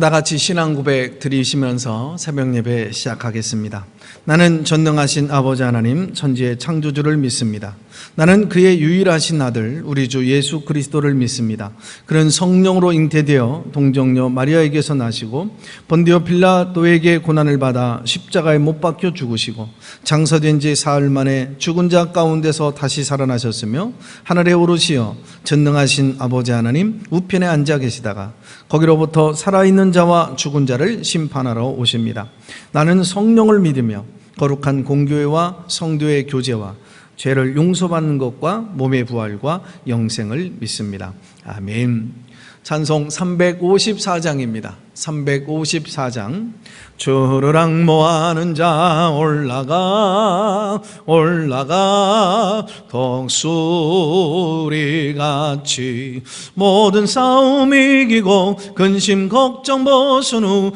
다 같이 신앙 고백 드리시면서 새벽 예배 시작하겠습니다. 나는 전능하신 아버지 하나님 천지의 창조주를 믿습니다. 나는 그의 유일하신 아들 우리 주 예수 그리스도를 믿습니다. 그는 성령으로 잉태되어 동정녀 마리아에게서 나시고 본디오 빌라도에게 고난을 받아 십자가에 못 박혀 죽으시고 장사된 지 사흘 만에 죽은 자 가운데서 다시 살아나셨으며 하늘에 오르시어 전능하신 아버지 하나님 우편에 앉아 계시다가 거기로부터 살아있는 자와 죽은 자를 심판하러 오십니다. 나는 성령을 믿으며 거룩한 공교회와 성도의 교제와 죄를 용서받는 것과 몸의 부활과 영생을 믿습니다. 아멘. 찬송 354장입니다. 354장. 주를 앙모하는 자 올라가 독수리같이 모든 싸움 이기고 근심 걱정 벗은 후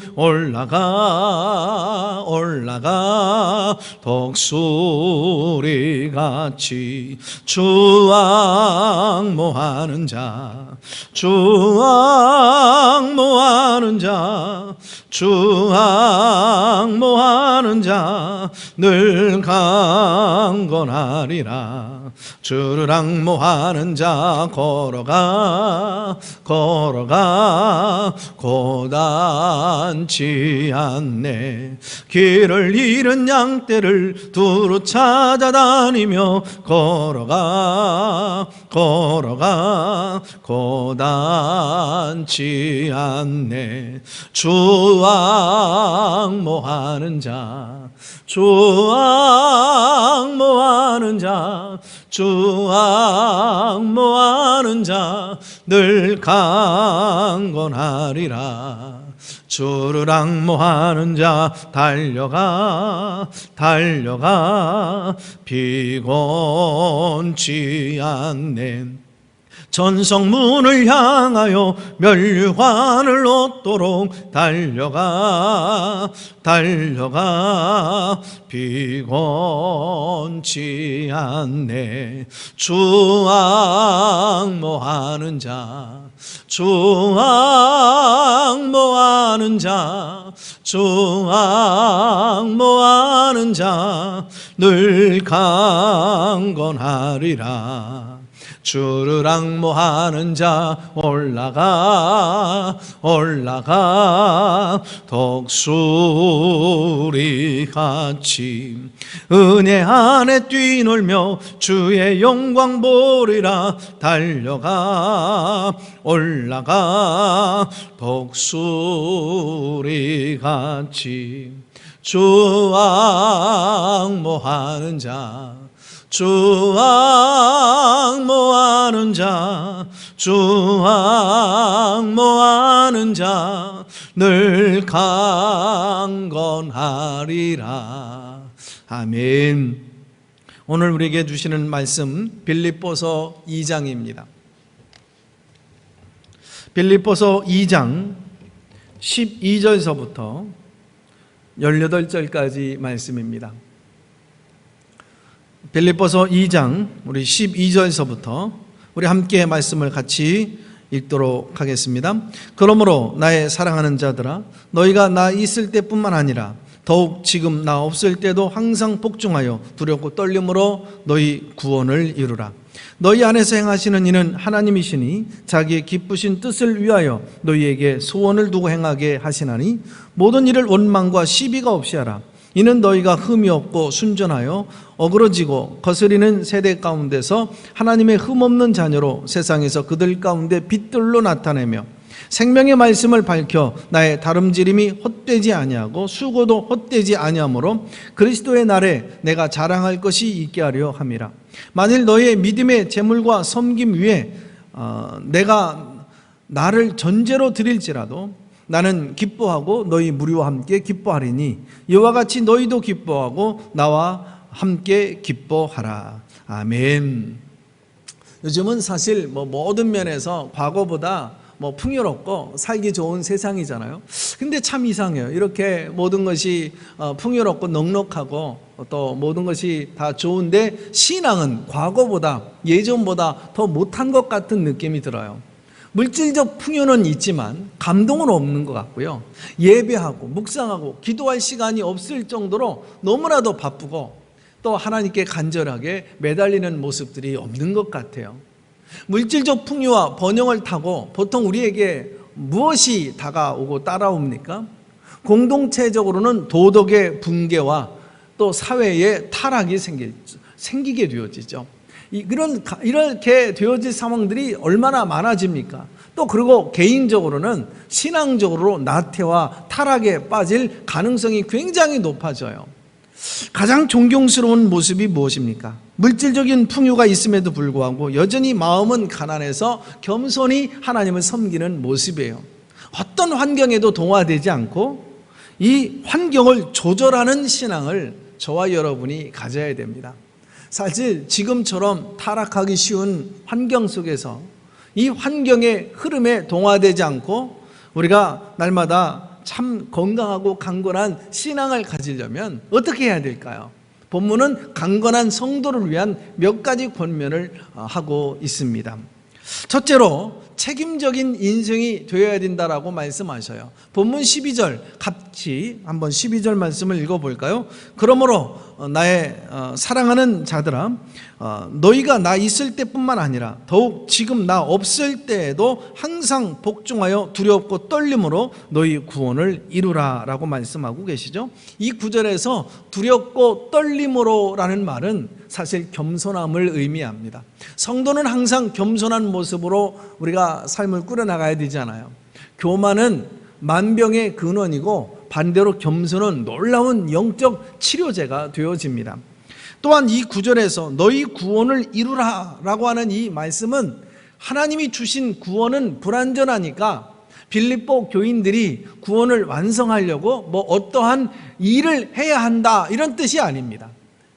올라가 독수리같이 주 앙모하는 자 늘 강건하리라. 주를 앙모하는 자 걸어가 고단치 않네. 길을 잃은 양떼를 두루 찾아다니며 걸어가 고단치 않네. 주 앙모하는 자 늘 강건하리라. 주를 앙모하는 자 달려가 피곤치 않네. 전성문을 향하여 멸류관을 얻도록 달려가 피곤치 않네. 주 앙모하는 자 늘 강건하리라. 주를 앙모하는 자 올라가 독수리같이 은혜 안에 뛰놀며 주의 영광 보리라. 달려가 독수리같이 주 앙모하는 자 늘 강건하리라. 아멘. 오늘 우리에게 주시는 말씀 빌립보서 2장입니다. 빌립보서 2장 12절서부터 18절까지 말씀입니다. 빌립보서 2장 우리 12절서부터 우리 함께 말씀을 같이 읽도록 하겠습니다. 그러므로 나의 사랑하는 자들아, 너희가 나 있을 때뿐만 아니라 더욱 지금 나 없을 때도 항상 복종하여 두렵고 떨림으로 너희 구원을 이루라. 너희 안에서 행하시는 이는 하나님이시니 자기의 기쁘신 뜻을 위하여 너희에게 소원을 두고 행하게 하시나니 모든 일을 원망과 시비가 없이 하라. 이는 너희가 흠이 없고 순전하여 어그러지고 거스리는 세대 가운데서 하나님의 흠없는 자녀로 세상에서 그들 가운데 빛들로 나타내며 생명의 말씀을 밝혀 나의 다름지림이 헛되지 아니하고 수고도 헛되지 아니하므로 그리스도의 날에 내가 자랑할 것이 있게 하려 함이라. 만일 너희의 믿음의 제물과 섬김 위에 내가 나를 전제로 드릴지라도 나는 기뻐하고 너희 무리와 함께 기뻐하리니 이와 같이 너희도 기뻐하고 나와 함께 기뻐하라. 아멘. 요즘은 사실 모든 면에서 과거보다 풍요롭고 살기 좋은 세상이잖아요. 근데 참 이상해요. 이렇게 모든 것이 풍요롭고 넉넉하고 또 모든 것이 다 좋은데 신앙은 과거보다 예전보다 더 못한 것 같은 느낌이 들어요. 물질적 풍요는 있지만 감동은 없는 것 같고요. 예배하고 묵상하고 기도할 시간이 없을 정도로 너무나도 바쁘고 또 하나님께 간절하게 매달리는 모습들이 없는 것 같아요. 물질적 풍요와 번영을 타고 보통 우리에게 무엇이 다가오고 따라옵니까? 공동체적으로는 도덕의 붕괴와 또 사회의 타락이 생기게 되어지죠. 이렇게 되어질 상황들이 얼마나 많아집니까? 또 그리고 개인적으로는 신앙적으로 나태와 타락에 빠질 가능성이 굉장히 높아져요. 가장 존경스러운 모습이 무엇입니까? 물질적인 풍요가 있음에도 불구하고 여전히 마음은 가난해서 겸손히 하나님을 섬기는 모습이에요. 어떤 환경에도 동화되지 않고 이 환경을 조절하는 신앙을 저와 여러분이 가져야 됩니다. 사실 지금처럼 타락하기 쉬운 환경 속에서 이 환경의 흐름에 동화되지 않고 우리가 날마다 참 건강하고 강건한 신앙을 가지려면 어떻게 해야 될까요? 본문은 강건한 성도를 위한 몇 가지 권면을 하고 있습니다. 첫째로 책임적인 인생이 되어야 된다라고 말씀하셔요. 본문 12절 같이 한번 12절 말씀을 읽어볼까요? 그러므로 나의 사랑하는 자들아, 너희가 나 있을 때뿐만 아니라 더욱 지금 나 없을 때에도 항상 복종하여 두렵고 떨림으로 너희 구원을 이루라 라고 말씀하고 계시죠. 이 구절에서 두렵고 떨림으로 라는 말은 사실 겸손함을 의미합니다. 성도는 항상 겸손한 모습으로 우리가 삶을 꾸려나가야 되잖아요. 교만은 만병의 근원이고 반대로 겸손은 놀라운 영적 치료제가 되어집니다. 또한 이 구절에서 너희 구원을 이루라 라고 하는 이 말씀은 하나님이 주신 구원은 불완전하니까 빌립보 교인들이 구원을 완성하려고 뭐 어떠한 일을 해야 한다 이런 뜻이 아닙니다.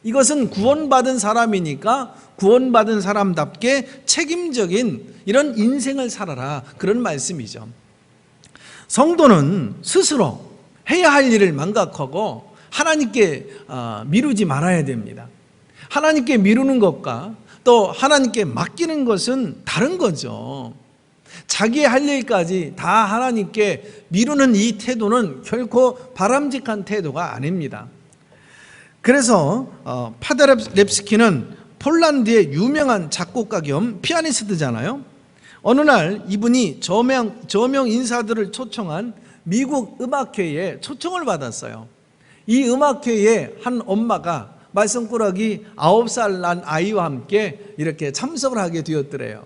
이것은 구원받은 사람이니까 구원받은 사람답게 책임적인 이런 인생을 살아라 그런 말씀이죠. 성도는 스스로 해야 할 일을 망각하고 하나님께 미루지 말아야 됩니다. 하나님께 미루는 것과 또 하나님께 맡기는 것은 다른 거죠. 자기의 할 일까지 다 하나님께 미루는 이 태도는 결코 바람직한 태도가 아닙니다. 그래서 파데렙스키는 폴란드의 유명한 작곡가 겸 피아니스트잖아요. 어느 날 이분이 저명 인사들을 초청한 미국 음악회에 초청을 받았어요. 이 음악회에 한 엄마가 말썽꾸러기 9살 난 아이와 함께 이렇게 참석을 하게 되었더래요.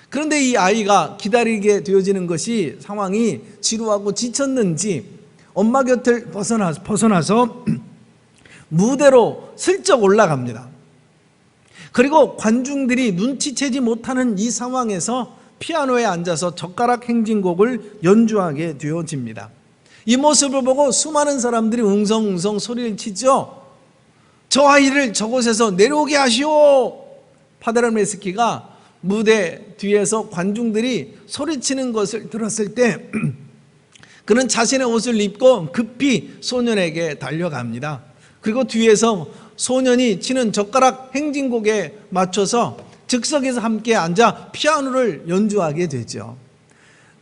그런데 이 아이가 기다리게 되어지는 것이 상황이 지루하고 지쳤는지 엄마 곁을 벗어나서 무대로 슬쩍 올라갑니다. 그리고 관중들이 눈치채지 못하는 이 상황에서 피아노에 앉아서 젓가락 행진곡을 연주하게 되어집니다. 이 모습을 보고 수많은 사람들이 웅성웅성 소리를 치죠. 저 아이를 저곳에서 내려오게 하시오. 파데렙스키가 무대 뒤에서 관중들이 소리치는 것을 들었을 때 그는 자신의 옷을 입고 급히 소년에게 달려갑니다. 그리고 뒤에서 소년이 치는 젓가락 행진곡에 맞춰서 즉석에서 함께 앉아 피아노를 연주하게 되죠.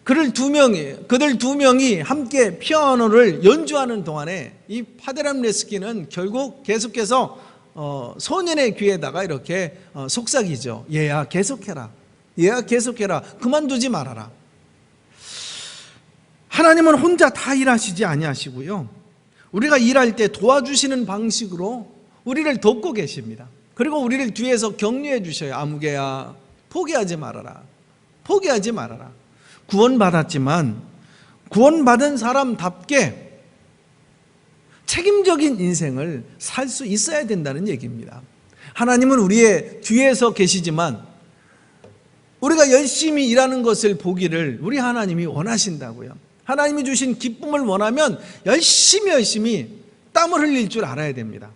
그들 두 명이 함께 피아노를 연주하는 동안에 이 파데렙스키는 결국 계속해서 소년의 귀에다가 이렇게 속삭이죠. 얘야 계속해라. 얘야 계속해라. 그만두지 말아라. 하나님은 혼자 다 일하시지 아니하시고요. 우리가 일할 때 도와주시는 방식으로 우리를 돕고 계십니다. 그리고 우리를 뒤에서 격려해 주셔요. 아무개야 포기하지 말아라. 포기하지 말아라. 구원받았지만 구원받은 사람답게 책임적인 인생을 살 수 있어야 된다는 얘기입니다. 하나님은 우리의 뒤에서 계시지만 우리가 열심히 일하는 것을 보기를 우리 하나님이 원하신다고요. 하나님이 주신 기쁨을 원하면 열심히 땀을 흘릴 줄 알아야 됩니다.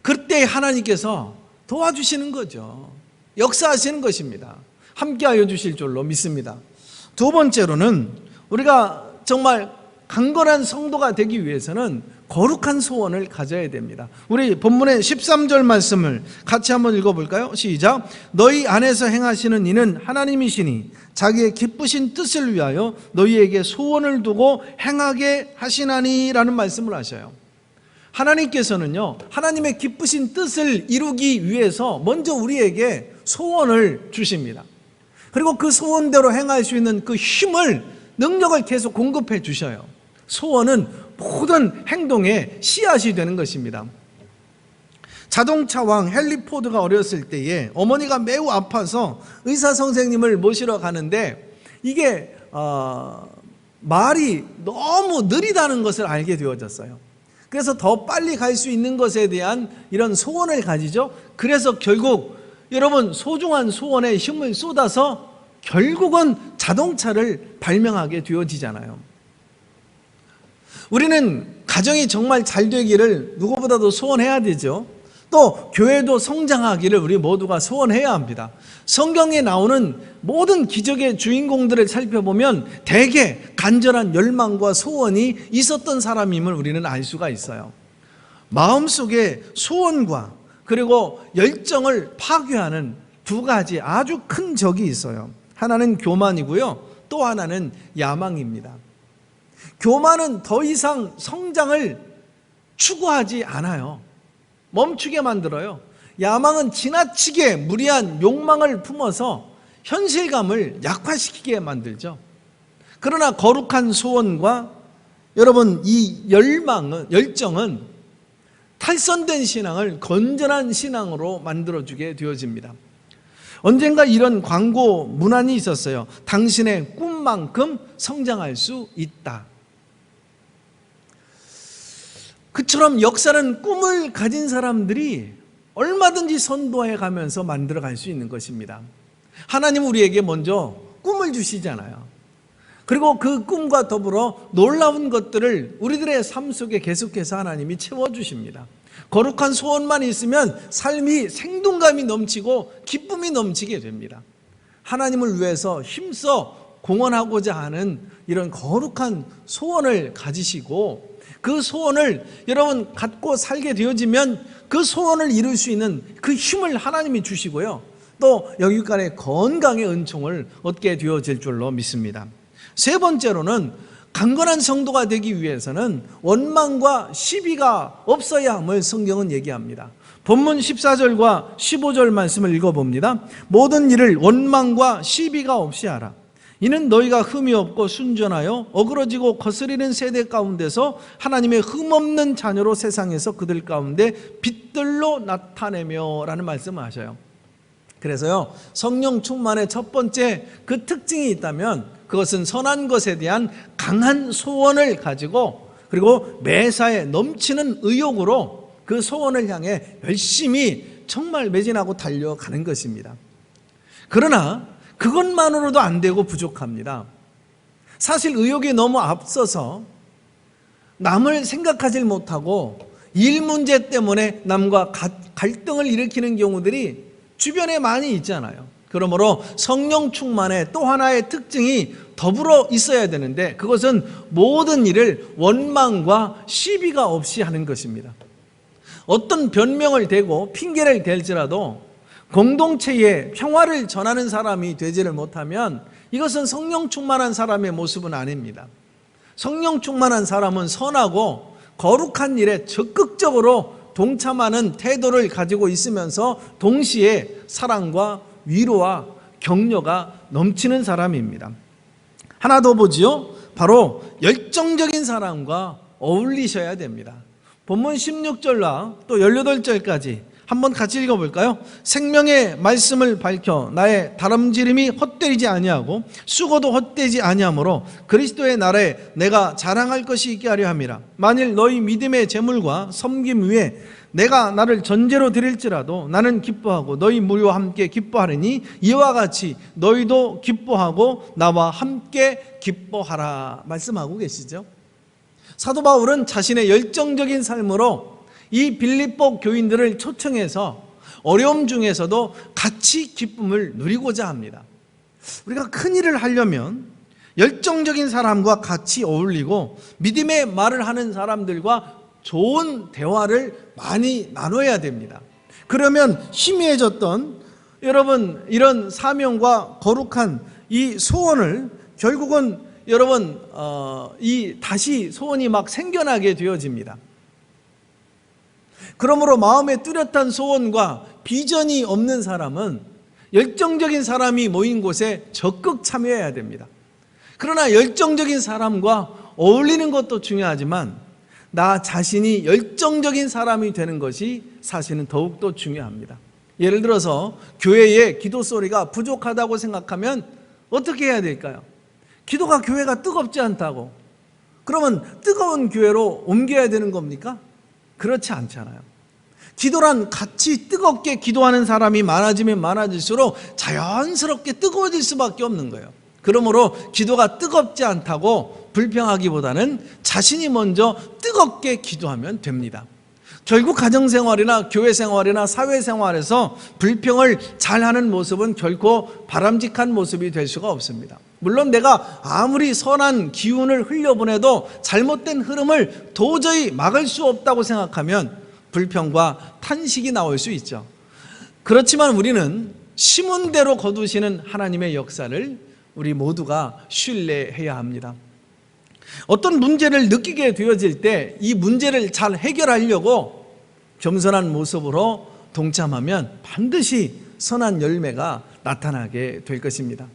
그때 하나님께서 도와주시는 거죠. 역사하시는 것입니다. 함께하여 주실 줄로 믿습니다. 두 번째로는 우리가 정말 강건한 성도가 되기 위해서는 거룩한 소원을 가져야 됩니다. 우리 본문의 13절 말씀을 같이 한번 읽어볼까요? 시작. 너희 안에서 행하시는 이는 하나님이시니 자기의 기쁘신 뜻을 위하여 너희에게 소원을 두고 행하게 하시나니 라는 말씀을 하셔요. 하나님께서는요, 하나님의 기쁘신 뜻을 이루기 위해서 먼저 우리에게 소원을 주십니다. 그리고 그 소원대로 행할 수 있는 그 힘을, 능력을 계속 공급해 주셔요. 소원은 모든 행동의 씨앗이 되는 것입니다. 자동차왕 헨리 포드가 어렸을 때에 어머니가 매우 아파서 의사 선생님을 모시러 가는데 이게 말이 너무 느리다는 것을 알게 되어졌어요. 그래서 더 빨리 갈 수 있는 것에 대한 이런 소원을 가지죠. 그래서 결국 여러분 소중한 소원에 힘을 쏟아서 결국은 자동차를 발명하게 되어지잖아요. 우리는 가정이 정말 잘 되기를 누구보다도 소원해야 되죠. 또 교회도 성장하기를 우리 모두가 소원해야 합니다. 성경에 나오는 모든 기적의 주인공들을 살펴보면 대개 간절한 열망과 소원이 있었던 사람임을 우리는 알 수가 있어요. 마음속에 소원과 그리고 열정을 파괴하는 두 가지 아주 큰 적이 있어요. 하나는 교만이고요, 또 하나는 야망입니다. 교만은 더 이상 성장을 추구하지 않아요. 멈추게 만들어요. 야망은 지나치게 무리한 욕망을 품어서 현실감을 약화시키게 만들죠. 그러나 거룩한 소원과 여러분 이 열정은 탈선된 신앙을 건전한 신앙으로 만들어주게 되어집니다. 언젠가 이런 광고 문안이 있었어요. 당신의 꿈만큼 성장할 수 있다. 그처럼 역사는 꿈을 가진 사람들이 얼마든지 선도해 가면서 만들어갈 수 있는 것입니다. 하나님은 우리에게 먼저 꿈을 주시잖아요. 그리고 그 꿈과 더불어 놀라운 것들을 우리들의 삶 속에 계속해서 하나님이 채워주십니다. 거룩한 소원만 있으면 삶이 생동감이 넘치고 기쁨이 넘치게 됩니다. 하나님을 위해서 힘써 공헌하고자 하는 이런 거룩한 소원을 가지시고 그 소원을 여러분 갖고 살게 되어지면 그 소원을 이룰 수 있는 그 힘을 하나님이 주시고요. 또 영육간의 건강의 은총을 얻게 되어질 줄로 믿습니다. 세 번째로는 강건한 성도가 되기 위해서는 원망과 시비가 없어야 함을 성경은 얘기합니다. 본문 14절과 15절 말씀을 읽어봅니다. 모든 일을 원망과 시비가 없이 하라. 이는 너희가 흠이 없고 순전하여 어그러지고 거스리는 세대 가운데서 하나님의 흠없는 자녀로 세상에서 그들 가운데 빛들로 나타내며 라는 말씀을 하셔요. 그래서요, 성령 충만의 첫 번째 그 특징이 있다면 그것은 선한 것에 대한 강한 소원을 가지고 그리고 매사에 넘치는 의욕으로 그 소원을 향해 열심히 정말 매진하고 달려가는 것입니다. 그러나 그것만으로도 안 되고 부족합니다. 사실 의욕이 너무 앞서서 남을 생각하지 못하고 일 문제 때문에 남과 갈등을 일으키는 경우들이 주변에 많이 있잖아요. 그러므로 성령 충만의 또 하나의 특징이 더불어 있어야 되는데 그것은 모든 일을 원망과 시비가 없이 하는 것입니다. 어떤 변명을 대고 핑계를 댈지라도 공동체에 평화를 전하는 사람이 되지를 못하면 이것은 성령 충만한 사람의 모습은 아닙니다. 성령 충만한 사람은 선하고 거룩한 일에 적극적으로 동참하는 태도를 가지고 있으면서 동시에 사랑과 위로와 격려가 넘치는 사람입니다. 하나 더 보지요. 바로 열정적인 사람과 어울리셔야 됩니다. 본문 16절과 또 18절까지 한번 같이 읽어볼까요? 생명의 말씀을 밝혀 나의 다름지름이 헛되지 아니하고 수고도 헛되지 아니하므로 그리스도의 날에 내가 자랑할 것이 있게 하려 함이라. 만일 너희 믿음의 재물과 섬김 위에 내가 나를 전제로 드릴지라도 나는 기뻐하고 너희 무리와 함께 기뻐하리니 이와 같이 너희도 기뻐하고 나와 함께 기뻐하라 말씀하고 계시죠. 사도 바울은 자신의 열정적인 삶으로 이 빌립보 교인들을 초청해서 어려움 중에서도 같이 기쁨을 누리고자 합니다. 우리가 큰 일을 하려면 열정적인 사람과 같이 어울리고 믿음의 말을 하는 사람들과 좋은 대화를 많이 나눠야 됩니다. 그러면 희미해졌던 여러분 이런 사명과 거룩한 이 소원을 결국은 여러분 다시 소원이 막 생겨나게 되어집니다. 그러므로 마음에 뚜렷한 소원과 비전이 없는 사람은 열정적인 사람이 모인 곳에 적극 참여해야 됩니다. 그러나 열정적인 사람과 어울리는 것도 중요하지만 나 자신이 열정적인 사람이 되는 것이 사실은 더욱더 중요합니다. 예를 들어서 교회에 기도 소리가 부족하다고 생각하면 어떻게 해야 될까요? 기도가 교회가 뜨겁지 않다고 그러면 뜨거운 교회로 옮겨야 되는 겁니까? 그렇지 않잖아요. 기도란 같이 뜨겁게 기도하는 사람이 많아지면 많아질수록 자연스럽게 뜨거워질 수밖에 없는 거예요. 그러므로 기도가 뜨겁지 않다고 불평하기보다는 자신이 먼저 뜨겁게 기도하면 됩니다. 결국 가정생활이나 교회생활이나 사회생활에서 불평을 잘하는 모습은 결코 바람직한 모습이 될 수가 없습니다. 물론 내가 아무리 선한 기운을 흘려보내도 잘못된 흐름을 도저히 막을 수 없다고 생각하면 불평과 탄식이 나올 수 있죠. 그렇지만 우리는 심은 대로 거두시는 하나님의 역사를 우리 모두가 신뢰해야 합니다. 어떤 문제를 느끼게 되어질 때 이 문제를 잘 해결하려고 겸손한 모습으로 동참하면 반드시 선한 열매가 나타나게 될 것입니다.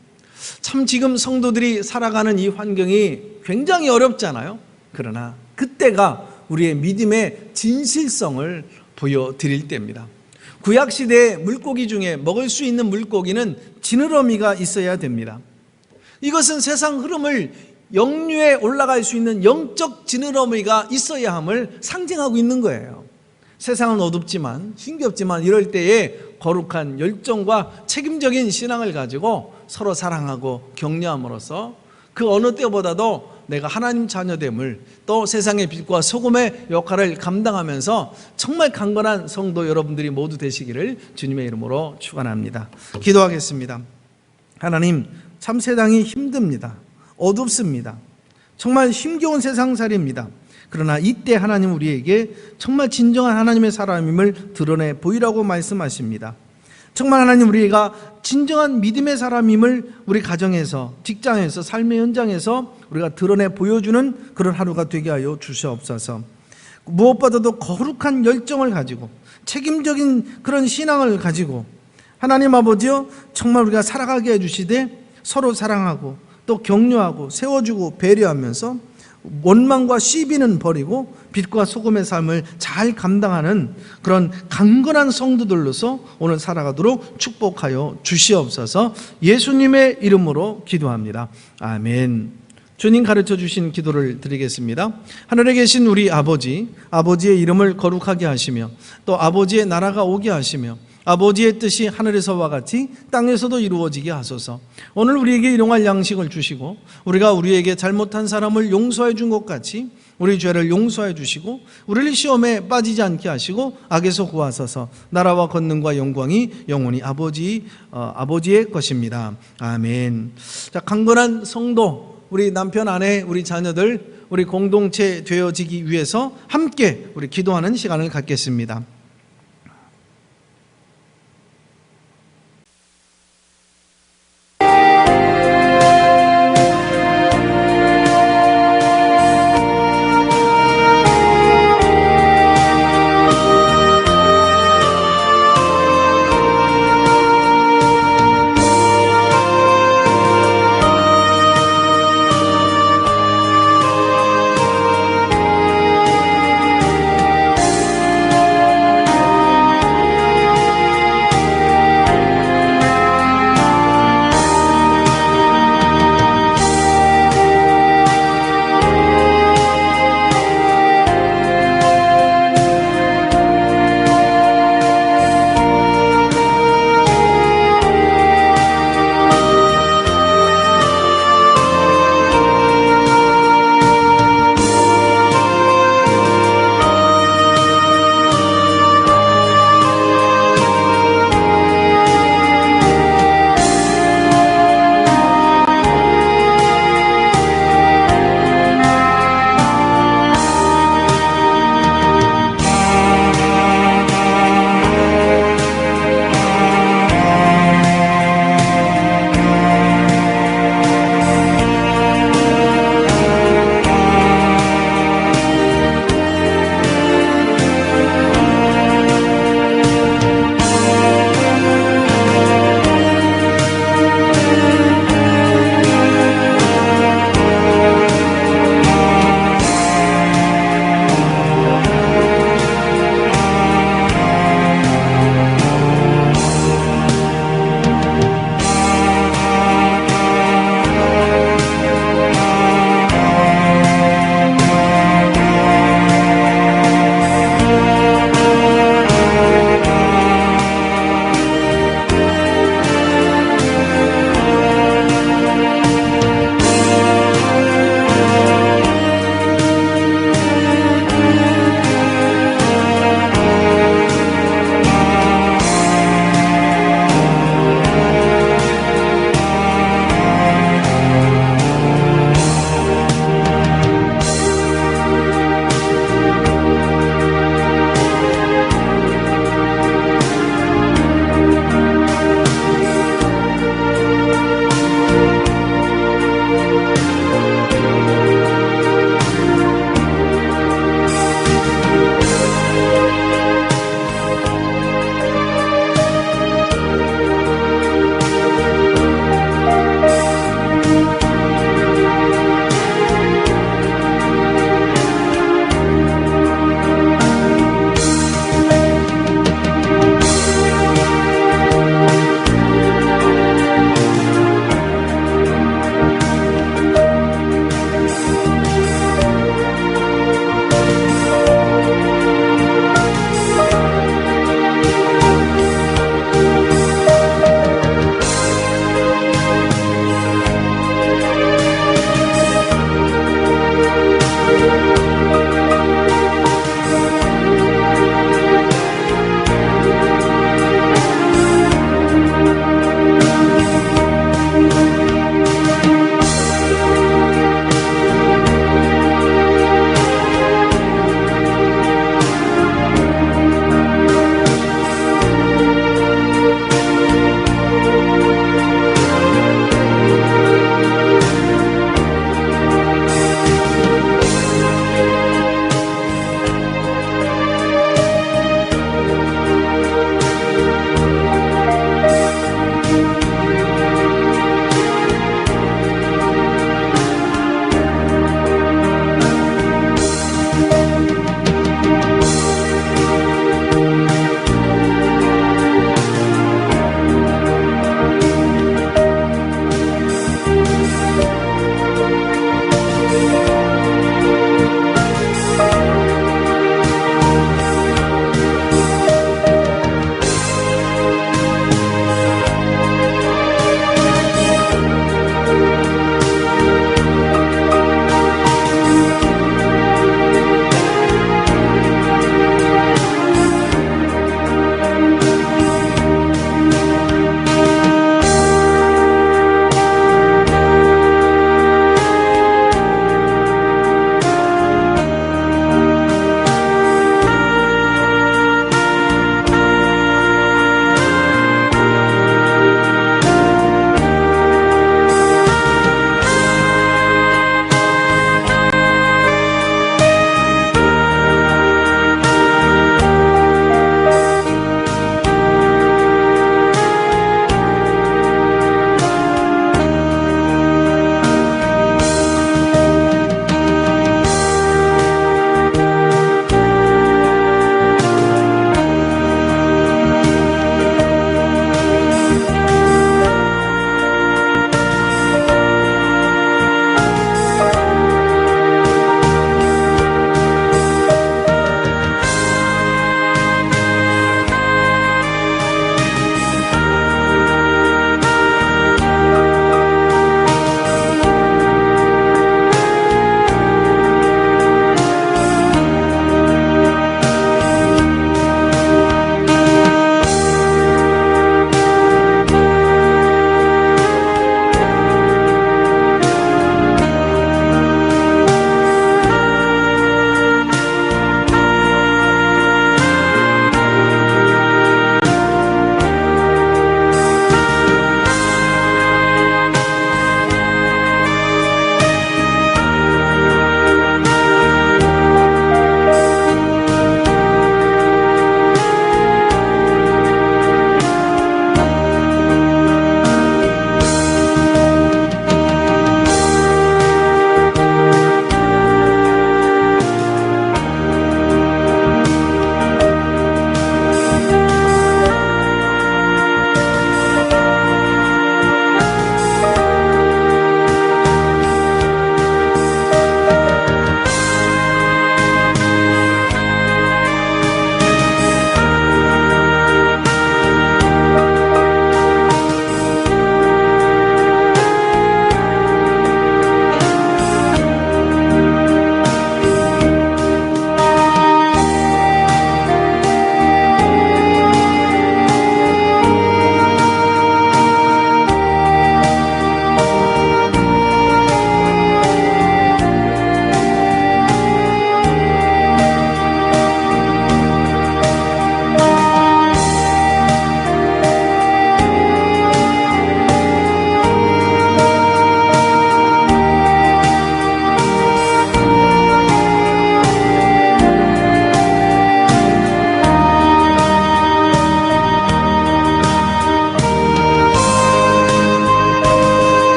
참 지금 성도들이 살아가는 이 환경이 굉장히 어렵잖아요. 그러나 그때가 우리의 믿음의 진실성을 보여드릴 때입니다. 구약시대의 물고기 중에 먹을 수 있는 물고기는 지느러미가 있어야 됩니다. 이것은 세상 흐름을 역류에 올라갈 수 있는 영적 지느러미가 있어야 함을 상징하고 있는 거예요. 세상은 어둡지만 힘겹지만 이럴 때에 거룩한 열정과 책임적인 신앙을 가지고 서로 사랑하고 격려함으로써 그 어느 때보다도 내가 하나님 자녀됨을, 또 세상의 빛과 소금의 역할을 감당하면서 정말 강건한 성도 여러분들이 모두 되시기를 주님의 이름으로 축원합니다. 기도하겠습니다. 하나님, 참 세상이 힘듭니다. 어둡습니다. 정말 힘겨운 세상살이입니다. 그러나 이때 하나님 우리에게 정말 진정한 하나님의 사람임을 드러내 보이라고 말씀하십니다. 정말 하나님 우리가 진정한 믿음의 사람임을 우리 가정에서, 직장에서, 삶의 현장에서 우리가 드러내 보여주는 그런 하루가 되게 하여 주시옵소서. 무엇보다도 거룩한 열정을 가지고 책임적인 그런 신앙을 가지고 하나님 아버지여 정말 우리가 살아가게 해주시되 서로 사랑하고 또 격려하고 세워주고 배려하면서 원망과 시비는 버리고 빛과 소금의 삶을 잘 감당하는 그런 강건한 성도들로서 오늘 살아가도록 축복하여 주시옵소서. 예수님의 이름으로 기도합니다. 아멘. 주님 가르쳐 주신 기도를 드리겠습니다. 하늘에 계신 우리 아버지, 아버지의 이름을 거룩하게 하시며 또 아버지의 나라가 오게 하시며 아버지의 뜻이 하늘에서와 같이 땅에서도 이루어지게 하소서. 오늘 우리에게 일용할 양식을 주시고 우리가 우리에게 잘못한 사람을 용서해 준 것 같이 우리 죄를 용서해 주시고 우리를 시험에 빠지지 않게 하시고 악에서 구하소서. 나라와 권능과 영광이 영원히 아버지의 것입니다. 아멘. 자, 강건한 성도, 우리 남편, 아내, 우리 자녀들, 우리 공동체 되어지기 위해서 함께 우리 기도하는 시간을 갖겠습니다.